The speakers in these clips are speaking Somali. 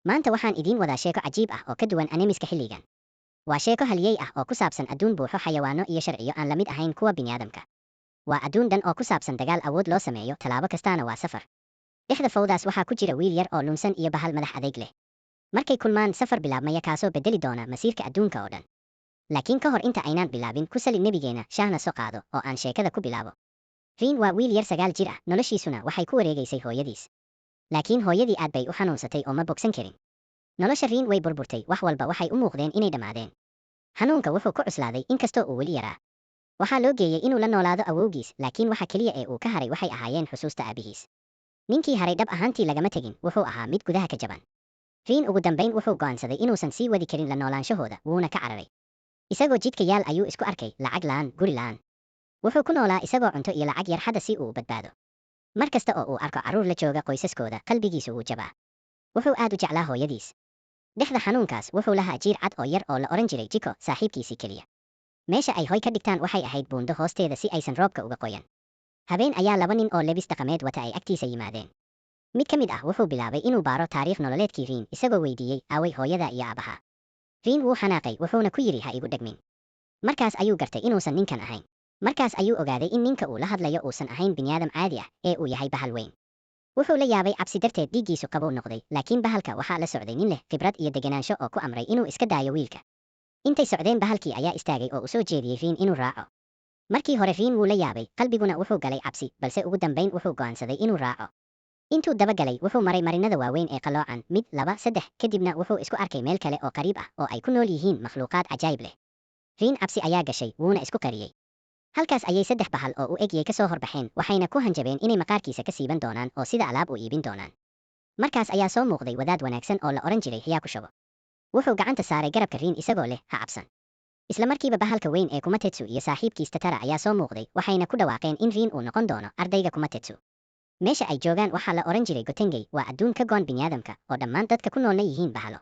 maanta waxaan idiin wadaa sheeko cajiib ah oo ka duwan anemiska xilligan. Waa sheeko haliyey ah oo ku saabsan adduun buuxo xayawaano iyo sharciyo aan la mid ahayn kuwa bini'aadamka. Waa adduun dhan oo ku saabsan dagaal awood loo sameeyo, tallaabo kastaana waa safar. Dhexda fawdaas waxaa ku jira wiil yar oo lunsan iyo bahal madax adayg leh. Markay kulmaan, safar bilaabmaya kaasoo beddeli doona masiirka adduunka oo dhan. Laakiin ka hor inta aynaan bilaabin, ku sali nebigeena shaahna soo qaado oo aan sheekada ku bilaabo. Riin waa wiil yar 9 jir ah, noloshiisuna waxay ku wareegaysay hooyadiis. Laakiin hooyadii aad bay u xanuunsatay oo ma bogsan karin. Nolosha Riin way burburtay, wax walba waxay u muuqdeen inay dhammaadeen. Xanuunka wuxuu ku cuslaaday inkastoo uu weli yaraa. Waxaa loo geeyey inuu la noolaado awowgiis, laakiin waxa keliya ee uu ka haray waxay ahaayeen xusuusta aabihiis. Ninkii haray dhab ahaantii lagama tegin, wuxuu ahaa mid gudaha ka jaban. Riin ugu dambayn wuxuu go'aansaday inuusan sii wadi karin la noolaanshahooda, wuuna ka cararay. Isagoo jidka yaal ayuu isku arkay lacag la'aan, guri la'aan. Wuxuu ku noolaa isagoo cunto iyo lacag yar xada si uu u badbaado. Mar kasta oo uu arko carruur la jooga qoysaskooda, qalbigiisu wuu jabaa. Wuxuu aad u jeclaa hooyadiis. Dhexda xanuunkaas wuxuu lahaa jiir cad oo yar oo la oran jiray Jiko, saaxiibkiisii keliya. Meesha ay hoy ka dhigtaan waxay ahayd buundo hoosteeda si aysan roobka uga qoyan. Habeen ayaa 2 nin oo lebis dhaqameed wata ay agtiisa yimaadeen. Mid ka mid ah wuxuu bilaabay inuu baaro taariikh nololeedkii Riin, isagoo weydiiyey aaway hooyada iyo aabaha. Riin wuu xanaaqay, wuxuuna ku yidhi ha igu dhegmin. Markaas ayuu gartay inuusan ninkan ahayn. Markaas ayuu ogaaday in ninka uu la hadlayo uusan ahayn bini'aadam caadi ah, ee uu yahay bahal weyn. Wuxuu la yaabay cabsi darteed dhiiggiisu qabow noqday, laakiin bahalka waxaa la socday nin leh khibrad iyo degenaansho oo ku amray inuu iska daayo wiilka. Intay socdeen, bahalkii ayaa istaagay oo u soo jeediyey Riin inuu raaco. Markii hore Riin wuu la yaabay, qalbiguna wuxuu galay cabsi, balse ugu dambayn wuxuu go'aansaday inuu raaco. Intuu dabagalay, wuxuu maray marinada waaweyn ee qaloocan, 1, 2, 3, kadibna wuxuu isku arkay meel kale oo qariib ah oo ay ku nool yihiin makhluuqaad cajaa'ib leh. Riin cabsi ayaa gashay, wuuna isku qariyey. Halkaas ayay 3 bahal oo u egyay ka soo horbaxeen, waxayna ku hanjabeen inay maqaarkiisa ka siiban doonaan oo sida alaab u iibin doonaan. Markaas ayaa soo muuqday wadaad wanaagsan oo la oran jiray Hyakushobo. Wuxuu gacanta saaray garabka Riin isagoo leh ha cabsan. Isla markiiba bahalka weyn ee Kumatetsu iyo saaxiibkiis Tatara ayaa soo muuqday, waxayna ku dhawaaqeen in Riin uu noqon doono ardayga Kumatetsu. Meesha ay joogaan waxaa la oran jiray Gotengei, waa adduun ka goon bini'aadamka oo dhammaan dadka ku noolna yihiin bahalo.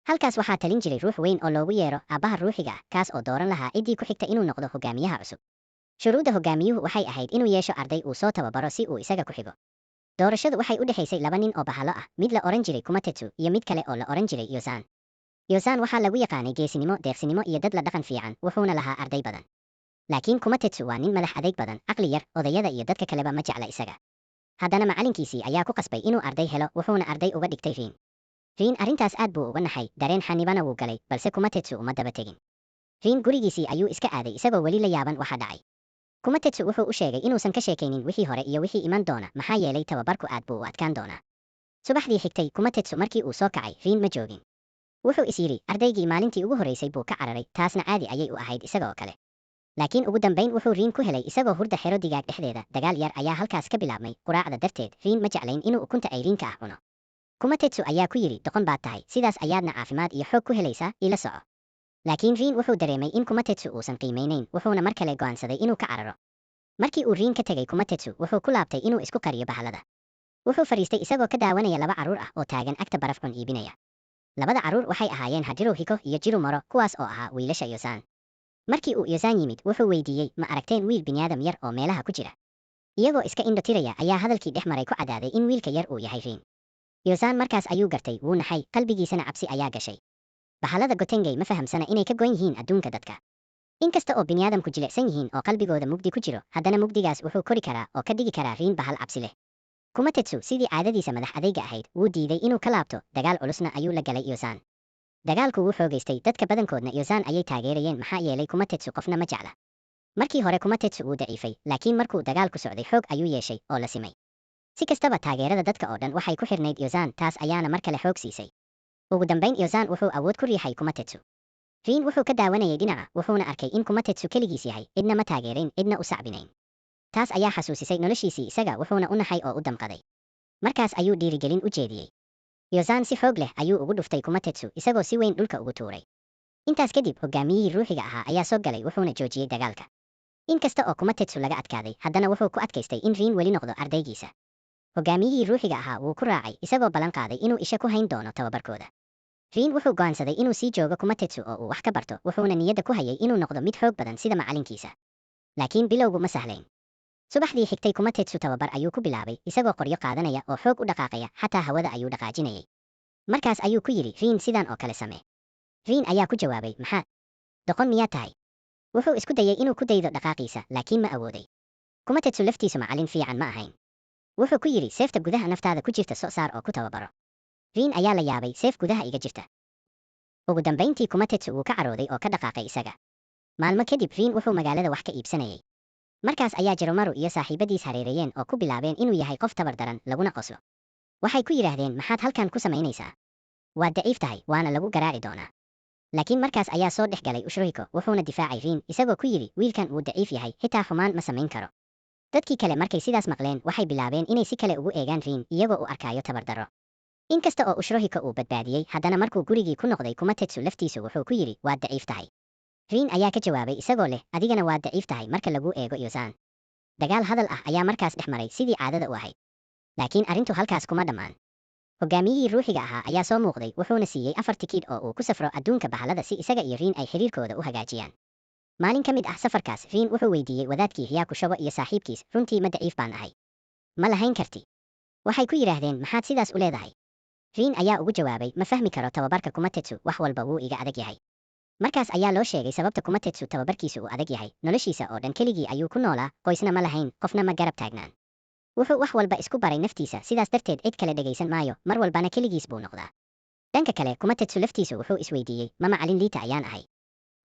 Halkaas waxaa talin jiray ruux weyn oo loogu yeero aabbaha ruuxiga ah, kaas oo dooran lahaa ciddii ku xigta inuu noqdo hogaamiyaha cusub. Shuruudda hogaamiyuhu waxay ahayd inuu yeesho arday uu soo tababaro si uu isaga ku xigo. Doorashadu waxay u dhexaysay 2 nin oo bahalo ah, mid la oran jiray Kumatetsu iyo mid kale oo la oran jiray Yozan. Yozan waxaa lagu yaqaanay geesinimo, deeqsinimo iyo dad la dhaqan fiican, wuxuuna lahaa arday badan. Laakiin Kumatetsu waa nin madax adayg badan, caqli yar, odayada iyo dadka kaleba ma jecla isaga. Haddana macalinkiisii ayaa ku qasbay inuu arday helo, wuxuuna arday uga dhigtay Riin. Riin arrintaas aad buu uga naxay, dareen xanibana wuu galay, balse Kumatetsu uma daba tegin. Riin gurigiisii ayuu iska aaday isagoo weli la yaaban waxa dhacay. Kumatetsu wuxuu u sheegay inuusan ka sheekaynin wixii hore iyo wixii iman doona, maxaa yeelay tababarku aad buu u adkaan doonaa. Subaxdii xigtay, Kumatetsu markii uu soo kacay, Riin ma joogin. Wuxuu is yidhi ardaygii maalintii ugu horreysay buu ka cararay, taasna caadi ayay u ahayd isagoo kale. Laakiin ugu dambayn wuxuu Riin ku helay isagoo hurda xero digaag dhexdeeda. Dagaal yar ayaa halkaas ka bilaabmay, quraacda darteed Riin ma jeclayn inuu ukunta ay Riinka ah cuno. Kumatetsu ayaa ku yidhi doqon baad tahay, sidaas ayaadna caafimaad iyo xoog ku helaysaa, ila soco. Laakiin Riin wuxuu dareemay in Kumatetsu uusan qiimeynayn, wuxuuna mar kale go'aansaday inuu ka cararo. Markii uu Riin ka tegay, Kumatetsu wuxuu ku laabtay inuu isku qariyo bahalada. Wuxuu fadhiistay isagoo ka daawanaya 2 carruur ah oo taagan agta baraf cun iibinaya. Labada carruur waxay ahaayeen Hajiro Hiko iyo Jiro Moro, kuwaas oo ahaa wiilasha Yozan. Markii uu Yozan yimid, wuxuu weydiiyey ma aragteen wiil bini'aadam yar oo meelaha ku jira. Iyagoo iska indho tiraya ayaa hadalkii dhex maray ku cadaaday in wiilka yar uu yahay Riin. Yozan markaas ayuu gartay, wuu naxay, qalbigiisana cabsi ayaa gashay. Bahalada Gotengei ma fahamsana inay ka goyn yihiin adduunka dadka. Inkasta oo bini'aadamku jilicsan yihiin oo qalbigooda mugdi ku jiro, haddana mugdigaas wuxuu kori karaa oo ka dhigi karaa Riin bahal cabsi leh. Kumatetsu sidii caadadiisa madax adayga ahayd, wuu diiday inuu ka laabto, dagaal culusna ayuu la galay Yozan. Dagaalku wuu xoogaystay, dadka badankoodna Yozan ayay taageerayeen maxaa yeelay Kumatetsu qofna ma jecla. Markii hore Kumatetsu wuu daciifay, laakiin markuu dagaalku socday xoog ayuu yeeshay oo la simay. Si kastaba taageerada dadka oo dhan waxay ku xirnayd Yozan, taas ayaana mar kale xoog siisay. Ugu dambayn Yozan wuxuu awood ku riixay Kumatetsu. Riin wuxuu ka daawanayay dhinaca, wuxuuna arkay in Kumatetsu keligiis yahay, cidna ma taageerayn, cidna u sacbinayn. Taas ayaa xasuusisay noloshiisii isaga, wuxuuna u naxay oo u damqaday. Markaas ayuu dhiirigelin u jeediyey. Yozan si xoog leh ayuu ugu dhuftay Kumatetsu, isagoo si weyn dhulka ugu tuuray. Intaas kadib, hogaamiyihii ruuxiga ahaa ayaa soo galay, wuxuuna joojiyey dagaalka. Inkasta oo Kumatetsu laga adkaaday, haddana wuxuu ku adkaystay in Riin weli noqdo ardaygiisa. Hogaamiyihii ruuxiga ahaa wuu ku raacay, isagoo ballan qaaday inuu isha ku hayn doono tababarkooda. Riin wuxuu go'aansaday inuu sii joogo Kumatetsu oo uu wax ka barto, wuxuuna niyadda ku hayay inuu noqdo mid xoog badan sida macalinkiisa. Laakiin bilowgu ma sahlayn. Subaxdii xigtay, Kumatetsu tababar ayuu ku bilaabay, isagoo qoryo qaadanaya oo xoog u dhaqaaqaya, xataa hawada ayuu dhaqaajinayay. markaas ayuu ku yidhi riin sidan oo kale samee. riin ayaa ku jawaabay maxaad doqon miyaa tahay. wuxuu isku dayay inuu ku daydo dhaqaaqiisa laakiin ma awooday. Kumatetsu laftiisu macallin fiican ma ahayn. wuxuu ku yidhi seefta gudaha naftaada ku jirta soo saar oo ku tababaro. riin ayaa la yaabay seef gudaha iga jirta. ugu dambayntii Kumatetsu wuu ka carooday oo ka dhaqaaqay isaga. maalmo kadib riin wuxuu magaalada wax ka iibsanayay. markaas ayaa Jiromaru iyo saaxiibadiis hareereeyeen oo ku bilaabeen inuu yahay qof tabar daran laguna qoslo. waxay ku yidhaahdeen maxaad halkan ku samaynaysaa. waad daciif tahay waana lagu garaaci doonaa. laakiin markaas ayaa soo dhex galay Ushrohiko wuxuuna difaacay riin isagoo ku yidhi wiilkan wuu daciif yahay xitaa xumaan ma samayn karo. dadkii kale markay sidaas maqleen waxay bilaabeen inay si kale ugu eegaan riin iyagoo u arkaayo tabar darro. inkasta oo Ushrohiko uu badbaadiyey haddana markuu gurigii ku noqday Kumatetsu laftiisu wuxuu ku yidhi waad daciif tahay. riin ayaa ka jawaabay isagoo leh adigana waad daciif tahay marka lagu eego Yozan. dagaal hadal ah ayaa markaas dhex maray sidii caadada u ahayd. laakiin arrintu halkaas kuma dhammaan. hogaamiyihii ruuxiga ahaa ayaa soo muuqday wuxuuna siiyey 4 tikiidh oo uu ku safro adduunka bahalada si isaga iyo riin ay xiriirkooda u hagaajiyaan. maalin ka mid ah safarkaas riin wuxuu weydiiyey wadaadkii Hyakushabo iyo saaxiibkiis runtii ma daciif baan ahay. ma lahayn karti. waxay ku yidhaahdeen maxaad sidaas u leedahay. riin ayaa ugu jawaabay ma fahmi karo tababarka Kumatetsu wax walba wuu iga adag yahay. markaas ayaa loo sheegay sababta Kumatetsu tababarkiisu uu adag yahay noloshiisa oo dhan keligii ayuu ku noolaa qoysna ma lahayn qofna ma garab taagnaan. wuxuu wax walba isku baray naftiisa sidaas darteed cid kale dhegaysan maayo mar walbana keligiis buu noqdaa. dhanka kale Kumatetsu laftiisu wuxuu isweydiiyey ma macallin liita ayaan ahay.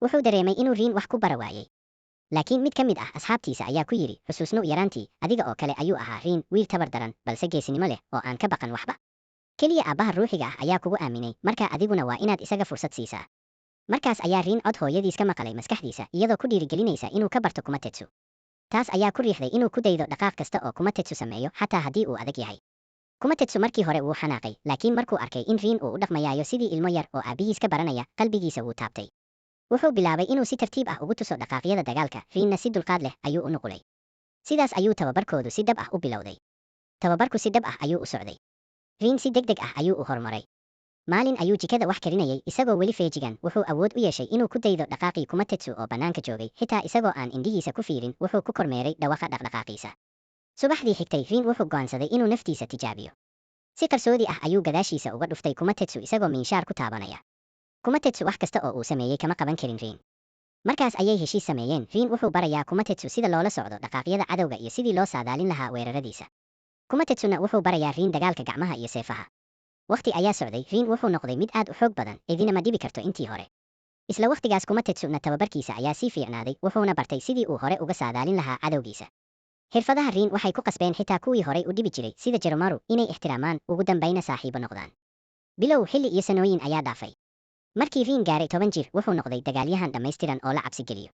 wuxuu dareemay inuu riin wax ku bara waayey. laakiin mid ka mid ah asxaabtiisa ayaa ku yidhi xusuusno yaraantii adiga oo kale ayuu ahaa riin wiil tabar daran balse geesinimo leh oo aan ka baqan waxba. keliya aabbaha ruuxiga ah ayaa kugu aaminay markaa adiguna waa inaad isaga fursad siisaa. markaas ayaa riin cod hooyadiis ka maqalay maskaxdiisa iyadoo ku dhiirigelinaysa inuu ka barto Kumatetsu. taas ayaa ku riixday inuu ku daydo dhaqaaq kasta oo Kumatetsu sameeyo xataa haddii uu adag yahay. Kumatetsu markii hore wuu xanaaqay laakiin markuu arkay in riin uu u dhaqmayayo sidii ilmo yar oo aabihiis ka baranaya qalbigiisa wuu taabtay. wuxuu bilaabay inuu si tartiib ah ugu tuso dhaqaaqyada dagaalka riinna si dulqaad leh ayuu u nuqulay. sidaas ayuu tababarkoodu si dhab ah u bilowday. tababarku si dhab ah ayuu u socday. riin si degdeg ah ayuu u horumaray. maalin ayuu jikada wax karinayay isagoo weli feejigan wuxuu awood u yeeshay inuu ku daydo dhaqaaqii Kumatetsu oo bannaanka joogay xitaa isagoo aan indhihiisa ku fiirin wuxuu ku kormeeray dhawaqa dhaqdhaqaaqiisa. subaxdii xigtay riin wuxuu go'aansaday inuu naftiisa tijaabiyo. si qarsoodi ah ayuu gadaashiisa uga dhuftay Kumatetsu isagoo miinshaar ku taabanaya. Kumatetsu wax kasta oo uu sameeyey kama qaban karin riin. markaas ayay heshiis sameeyeen riin wuxuu barayaa Kumatetsu sida loola socdo dhaqaaqyada cadowga iyo sidii loo saadaalin lahaa weeraradiisa. Kumatetsuna wuxuu barayaa riin dagaalka gacmaha iyo seefaha. waqti ayaa socday riin wuxuu noqday mid aad u xoog badan idina ma dhibi karto intii hore. isla waqtigaas Kumatetsuna tababarkiisa ayaa sii fiicnaaday wuxuuna bartay sidii uu hore uga saadaalin lahaa cadowgiisa. xirfadaha riin waxay ku qasbeen xitaa kuwii horey u dhibi jiray sida Jiromaru inay ixtiraamaan ugu dambayna saaxiibo noqdaan. bilow xilli iyo sanooyin ayaa dhaafay. markii riin gaaray 10 jir wuxuu noqday dagaalyahan dhammaystiran oo la cabsi geliyo.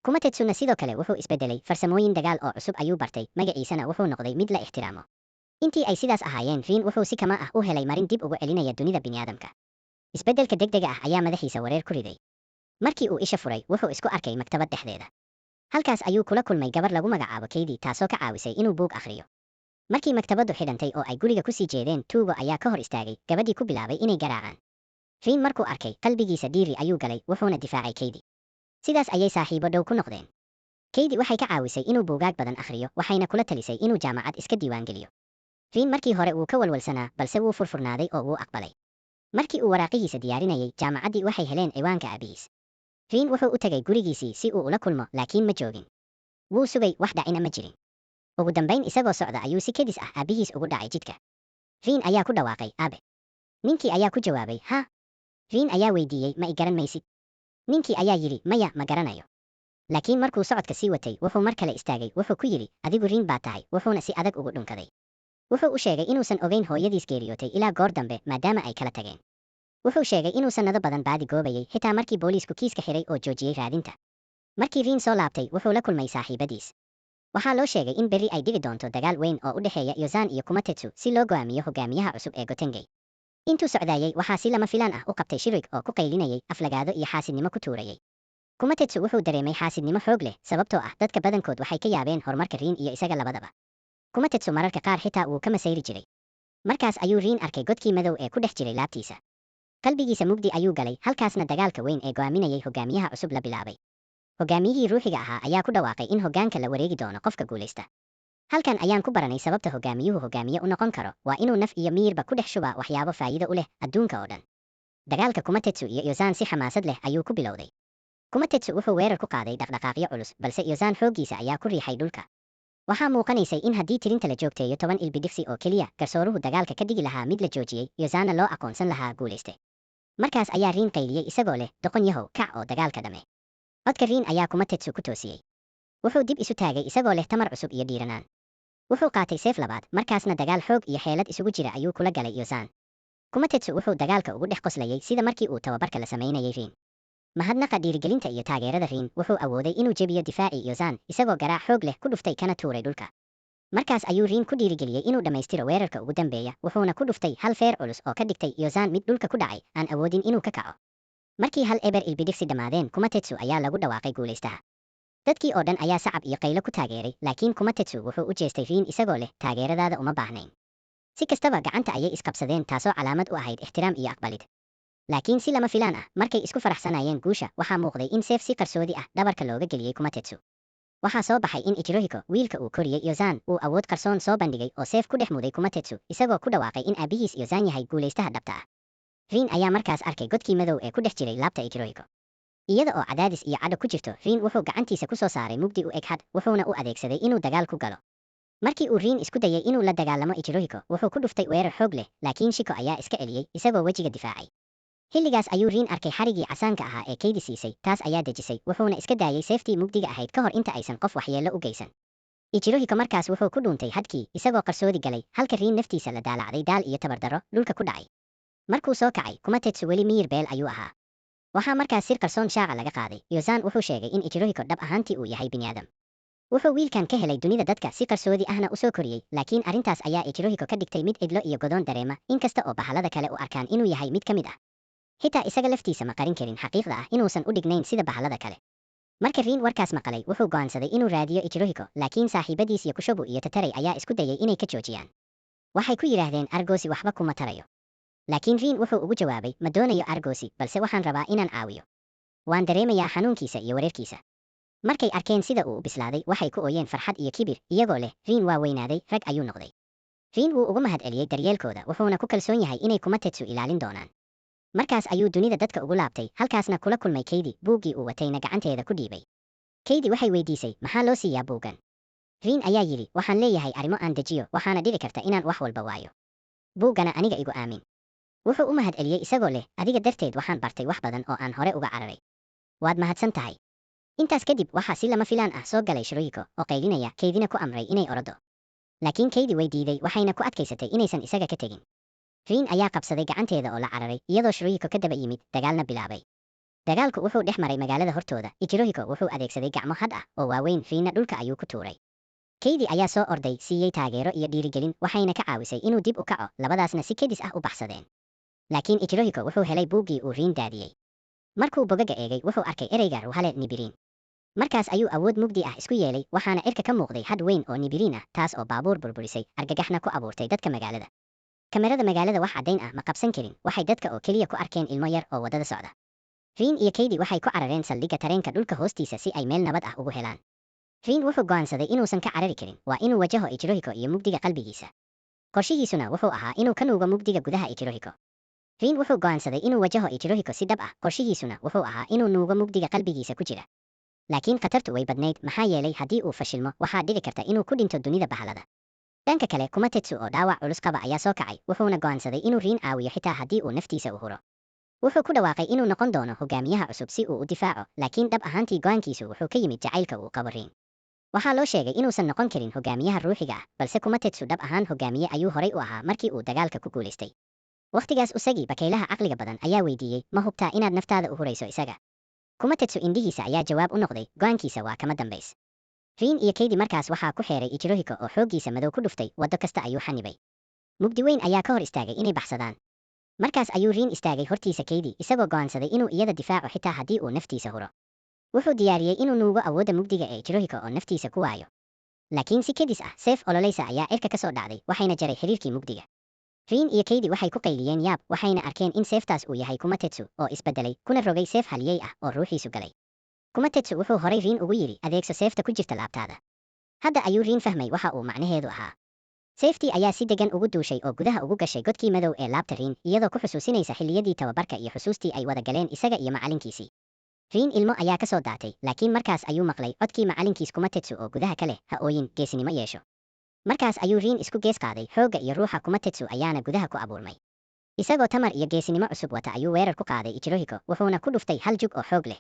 Kumatetsuna sidoo kale wuxuu isbedelay farsamooyin dagaal oo cusub ayuu bartay magaciisana wuxuu noqday mid la ixtiraamo. intii ay sidaas ahaayeen riin wuxuu si kama ah u helay marin dib ugu celinaya dunida bini'aadamka. isbedelka degdega ah ayaa madaxiisa wareer ku riday. markii uu isha furay wuxuu isku arkay maktabad dhexdeeda. halkaas ayuu kula kulmay gabar lagu magacaabo Keidi taasoo ka caawisay inuu buug akhriyo. markii maktabaddu xidhantay oo ay guriga ku sii jeedeen tuugo ayaa ka hor istaagay gabadhii ku bilaabay inay garaacaan. riin markuu arkay qalbigiisa dhiiri ayuu galay wuxuuna difaacay Keidi. sidaas ayay saaxiibo dhow ku noqdeen. Keidi waxay ka caawisay inuu buugaag badan akhriyo waxayna kula talisay inuu jaamacad iska diiwaan geliyo. riin markii hore wuu ka walwalsanaa balse wuu furfurnaaday oo wuu aqbalay. markii uu waraaqihiisa diyaarinayay jaamacaddii waxay heleen ciwaanka aabihiis. riin wuxuu u tagay gurigiisii si uu ula kulmo laakiin ma joogin. wuu sugay wax dhacina ma jirin. ugu dambayn isagoo socda ayuu si kedis ah aabihiis ugu dhacay jidka. riin ayaa ku dhawaaqay aabe. ninkii ayaa ku jawaabay haa. riin ayaa weydiiyey ma i garan maysid. ninkii ayaa yidhi maya ma garanayo. laakiin markuu socodka sii watay wuxuu mar kale istaagay wuxuu ku yidhi adigu riin baa tahay wuxuuna si adag ugu dhunkaday. wuxuu u sheegay inuusan ogeyn hooyadiis geeriyootay ilaa goor dambe maadaama ay kala tageen. wuxuu sheegay inuu sannado badan baadi goobayay xitaa markii booliisku kiiska xiray oo joojiyey raadinta. markii riin soo laabtay wuxuu la kulmay saaxiibadiis. waxaa loo sheegay in berri ay dhici doonto dagaal weyn oo u dhexeeya Yozan iyo Kumatetsu si loo go'aamiyo hogaamiyaha cusub ee Gotengei. intuu socdaayay waxaa si lama filaan ah u qabtay Shirek oo ku qaylinayay aflagaado iyo xaasidnimo ku tuurayay. Kumatetsu wuxuu dareemay xaasidnimo xoog leh sababtoo ah dadka badankood waxay ka yaabeen horumarka riin iyo isaga labadaba. Kumatetsu mararka qaar xitaa wuu ka masayri jiray. markaas ayuu riin arkay godkii madow ee ku dhex jiray laabtiisa. qalbigiisa mugdi ayuu galay halkaasna dagaalka weyn ee go'aaminayay hogaamiyaha cusub la bilaabay. hogaamiyihii ruuxiga ahaa ayaa ku dhawaaqay in hoggaanka la wareegi doono qofka guulaysta. halkan ayaan ku baranay sababta hogaamiyuhu hogaamiye u noqon karo waa inuu naf iyo miyirba ku dhex shubaa waxyaabo faa'iido u leh adduunka oo dhan. Dagaalka Kumatetsu iyo Yozan si xamaasad leh ayuu ku bilowday. Kumatetsu wuxuu weerar ku qaaday dhaqdhaqaaqyo culus, balse Yozan xooggiisa ayaa ku riixay dhulka. Waxaa muuqanaysay in haddii tirinta la joogteeyo 10 ilbidhiqsi oo keliya, garsooruhu dagaalka ka dhigi lahaa mid la joojiyey, Yozanna loo aqoonsan lahaa guulayste. Markaas ayaa Rin qayliyey isagoo leh, doqon yahow, kac oo dagaalka dhame. Codka Rin ayaa Kumatetsu ku toosiyey. Wuxuu dib isu taagay isagoo leh tamar cusub iyo dhiiranaan. Wuxuu qaatay seef labaad, markaasna dagaal xoog iyo xeelad isugu jira ayuu kula galay Yozan. Kumatetsu wuxuu dagaalka ugu dhex qoslayay sida markii uu tababarka la samaynayay Rin. Mahadnaqa dhiirigelinta iyo taageerada Rin wuxuu awooday inuu jebiyo difaacii Yozan isagoo garaac xoog leh ku dhuftay kana tuuray dhulka. Markaas ayuu Rin ku dhiirigeliyey inuu dhammaystiro weerarka ugu dambeeya, wuxuuna ku dhuftay hal feer culus oo ka dhigtay Yozan mid dhulka ku dhacay, aan awoodin inuu ka kaco. Markii hal eber ilbidhiqsi dhammaadeen, Kumatetsu ayaa lagu dhawaaqay guulaystaha. Dadkii oo dhan ayaa sacab iyo qaylo ku taageeray, laakiin Kumatetsu wuxuu u jeestay Rin isagoo leh, taageeradaada uma baahnayn. Si kastaba gacanta ayay isqabsadeen, taasoo calaamad u ahayd ixtiraam iyo aqbalid. Laakiin si lama filaan ah, markay isku faraxsanayeen guusha, waxaa muuqday in seef si qarsoodi ah dhabarka looga geliyey Kumatetsu. Waxaa soo baxay in Ichirohiko, wiilka uu koriyey Yozan, uu awood qarsoon soo bandhigay oo seef ku dhex muday Kumatetsu, isagoo ku dhawaaqay in aabihiis Yozan yahay guulaystaha dhabta ah. Rin ayaa markaas arkay godkii madow ee ku dhex jiray laabta Ichirohiko. Iyada oo cadaadis iyo cadho ku jirto, Rin wuxuu gacantiisa ku soo saaray mugdi u eg had, wuxuuna u adeegsaday inuu dagaal ku galo. Markii uu Rin isku dayay inuu la dagaalamo Ichirohiko, wuxuu ku dhuftay weerar xoog leh, laakiin Shiko ayaa iska celiyey isagoo wejiga difaacay. Xilligaas ayuu Rin arkay xarigii casaanka ahaa ee Keidi siisay, taas ayaa dejisay, wuxuuna iska daayay seeftii mugdiga ahayd ka hor inta aysan qof waxyeello u geysan. Ichirohiko markaas wuxuu ku dhuuntay hadkii, isagoo qarsoodi galay, halka Rin naftiisa la daalacday daal iyo tabardarro, dhulka ku dhacay. Markuu soo kacay, Kumatetsu weli miyir beel ayuu ahaa. Waxaa markaas sir qarsoon shaaca laga qaaday. Yozan wuxuu sheegay in Ichirohiko dhab ahaantii uu yahay bini'aadam. Wuxuu wiilkan ka helay dunida dadka si qarsoodi ahna u soo koriyey, laakiin arrintaas ayaa Ichirohiko ka dhigtay mid cidlo iyo godoon dareema, inkasta oo bahalada kale u arkaan inuu yahay mid ka mid ah. Xitaa isaga laftiisa ma qarin karin xaqiiqda ah inuusan u dhignayn sida bahalada kale. Marka Rin warkaas maqalay, wuxuu go'aansaday inuu raadiyo Ichirohiko, laakiin saaxiibadiis Yakushobu iyo Tataray ayaa isku dayay inay ka joojiyaan. Waxay ku yidhaahdeen Argosy waxba kuma tarayo. Laakiin Rin wuxuu ugu jawaabay, ma doonayo Argosy, balse waxaan rabaa inaan caawiyo. Waan dareemayaa xanuunkiisa iyo wareerkiisa. Markay arkeen sida uu u bislaaday, waxay ku ooyeen farxad iyo kibir, iyagoo leh, Rin waa weynaaday, rag ayuu noqday. Rin wuu ugu mahadceliyey daryeelkooda, wuxuuna ku kalsoon yahay inay Kumatetsu ilaalin doonaan. Markaas ayuu dunida dadka ugu laabtay, halkaasna kula kulmay Keidi, buuggii uu watayna gacanteeda ku dhiibay. Keidi waxay weydiisay, maxaa loo siiyaa buuggan? Rin ayaa yidhi, waxaan leeyahay arrimo aan dejiyo, waxaana dhici karta inaan wax walba waayo. Buuggana aniga igu aamin. Wuxuu u mahadceliyey isagoo leh, adiga darteed waxaan bartay wax badan oo aan hore uga cararay. Waad mahadsan tahay. Intaas kadib waxaa si lama filaan ah soo galay Shirohiko oo qaylinaya, Keidina ku amray inay orodo. Laakiin Keidi way diiday, waxayna ku adkaysatay inaysan isaga ka tegin. Rin ayaa qabsaday gacanteeda oo la cararay, iyadoo Shirohiko ka daba yimid, dagaalna bilaabay. Dagaalku wuxuu dhex maray magaalada hortooda, Ichirohiko wuxuu adeegsaday gacmo had ah oo waaweyn, Rinna dhulka ayuu ku tuuray. Keidi ayaa soo orday, siiyey taageero iyo dhiirigelin, waxayna ka caawisay inuu dib u kaco, labadaasna si kedis ah u baxsadeen. Laakiin Ichirohiko wuxuu helay buuggii uu Rin daadiyey. Markuu bogaga eegay, wuxuu arkay ereyga Ruhale Nibirin. Markaas ayuu awood mugdi ah isku yeelay, waxaana cirka ka muuqday had weyn oo Nibirin ah, taas oo baabuur burburisay, argagaxna ku abuurtay dadka magaalada. Kamerada magaalada wax caddayn ah ma qabsan karin, waxay dadka oo keliya ku arkeen ilmo yar oo waddada socda. Rin iyo Keidi waxay ku carareen saldhigga tareenka dhulka hoostiisa si ay meel nabad ah ugu helaan. Rin wuxuu go'aansaday inuusan ka carari karin, waa inuu wajaho Ichirohiko iyo mugdiga qalbigiisa. Qorshihiisuna wuxuu ahaa inuu ka nuugo mugdiga gudaha Ichirohiko. Rin wuxuu go'aansaday inuu wajaho Ichirohiko si dhab ah, qorshihiisuna wuxuu ahaa inuu nuugo mugdiga qalbigiisa ku jira. Laakiin khatartu way badnayd, maxaa yeelay haddii uu fashilmo, waxaa dhici karta inuu ku dhinto dunida bahalada. Dhanka kale, Kumatetsu oo dhaawac culus qaba ayaa soo kacay, wuxuuna go'aansaday inuu Rin caawiyo xitaa haddii uu naftiisa u huro. Wuxuu ku dhawaaqay inuu noqon doono hogaamiyaha cusub si uu u difaaco, laakiin dhab ahaantii go'aankiisu wuxuu ka yimid jacaylka uu qabo Rin. Waxaa loo sheegay inuusan noqon karin hogaamiyaha ruuxiga ah, balse Kumatetsu dhab ahaan hogaamiye ayuu horay u ahaa markii uu dagaalka ku guulaystay. Waqtigaas Usagi, bakaylaha caqliga badan, ayaa weydiiyey, ma hubtaa inaad naftaada u hurayso isaga? Kumatetsu indhihiisa ayaa jawaab u noqday, go'aankiisa waa kama dambays. Rin iyo Keidi markaas waxaa ku xeeray Ichirohiko oo xooggiisa madow ku dhuftay, waddo kasta ayuu xanibay. Mugdi weyn ayaa ka hor istaagay inay baxsadaan. Markaas ayuu Rin istaagay hortiisa Keidi, isagoo go'aansaday inuu iyada difaaco xitaa haddii uu naftiisa huro. Wuxuu diyaariyey inuu nuugo awoodda mugdiga ee Ichirohiko oo naftiisa ku waayo. Laakiin si kedis ah, seef ololaysa ayaa cirka ka soo dhacday, waxayna jaray xiriirkii mugdiga. Rin iyo Keidi waxay ku qayliyeen yaab, waxayna arkeen in seeftaas uu yahay Kumatetsu oo isbedelay, kuna rogay seef haliyey ah oo ruuxiisu galay. Kumatetsu wuxuu horay Rin ugu yidhi, adeegso seefta ku jirta laabtaada. hadda ayuu riin fahmay waxa uu macnaheedu ahaa. Safety ayaa si degan ugu duushay oo gudaha ugu gashay godkii madow ee laabta Riin, iyadoo ku xusuusinaysa xilliyadii tababarka iyo xusuustii ay wada galeen isaga iyo macalinkiisii. Riin ilmo ayaa ka soo daatay, laakiin markaas ayuu maqlay codkii macalinkiis Kumatetsu oo gudaha ka leh, ha ooyin, geesinimo yeesho. Markaas ayuu Riin isku gees qaaday, xoogga iyo ruuxa Kumatetsu ayaana gudaha ku abuurmay. Isagoo tamar iyo geesinimo cusub wata ayuu weerar ku qaaday Ichirohiko, wuxuuna ku dhuftay hal jug oo xoog leh.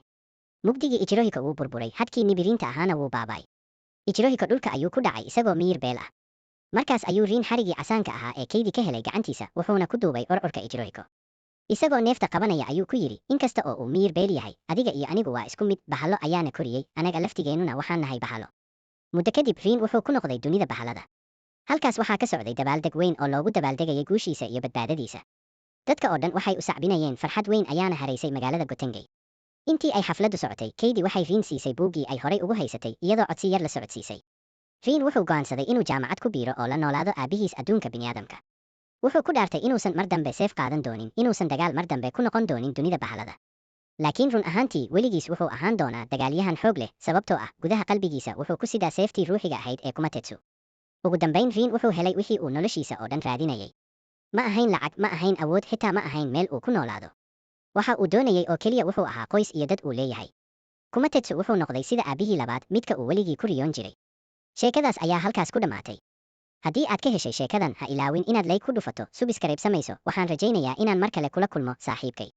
Mugdigii Ichirohiko wuu burburay, hadkii nibiriinta ahaana wuu baaba'ay. Ichirohiko dhulka ayuu ku dhacay isagoo miyir beel ah. Markaas ayuu Riin xarigii casaanka ahaa ee Keidi ka helay gacantiisa, wuxuuna ku duubay orcurka Ichirohiko. Isagoo neefta qabanaya ayuu ku yidhi, inkasta oo uu miyir beel yahay, adiga iyo anigu waa isku mid, bahalo ayaana koriyey, anaga laftigeennuna waxaan nahay bahalo. Muddo kadib Riin wuxuu ku noqday dunida bahalada. Halkaas waxaa ka socday dabaaldeg weyn oo loogu dabaaldegayay guushiisa iyo badbaadadiisa. Dadka oo dhan waxay u sacbinayeen, farxad weyn ayaana haraysay magaalada Gotengay. Intii ay xafladdu socotay, Keidi waxay Riin siisay buuggii ay horay ugu haysatay, iyadoo codsi yar la socodsiisay. Riin wuxuu go'aansaday inuu jaamacad ku biiro oo la noolaado aabihiis adduunka bini'aadamka. Wuxuu ku dhaartay inuusan mar dambe seef qaadan doonin, inuusan dagaal mar dambe ku noqon doonin dunida bahalada. Laakiin run ahaantii weligiis wuxuu ahaan doonaa dagaalyahan xoog leh, sababtoo ah gudaha qalbigiisa wuxuu ku sidaa seeftii ruuxiga ahayd ee Kumatetsu. Ugu dambayn Riin wuxuu helay wixii uu noloshiisa oo dhan raadinayay. Ma ahayn lacag, ma ahayn awood, xitaa ma ahayn meel uu ku noolaado. Waxa uu doonayay oo keliya wuxuu ahaa qoys iyo dad uu leeyahay. Kumatetsu wuxuu noqday sida aabihii labaad, midka uu weligii ku riyoon jiray. Sheekadaas ayaa halkaas ku dhammaatay. Haddii aad ka heshay sheekadan, ha ilaawin inaad like ku dhufato, subscribe samayso, waxaan rajaynayaa inaan mar kale kula kulmo saaxiibkay.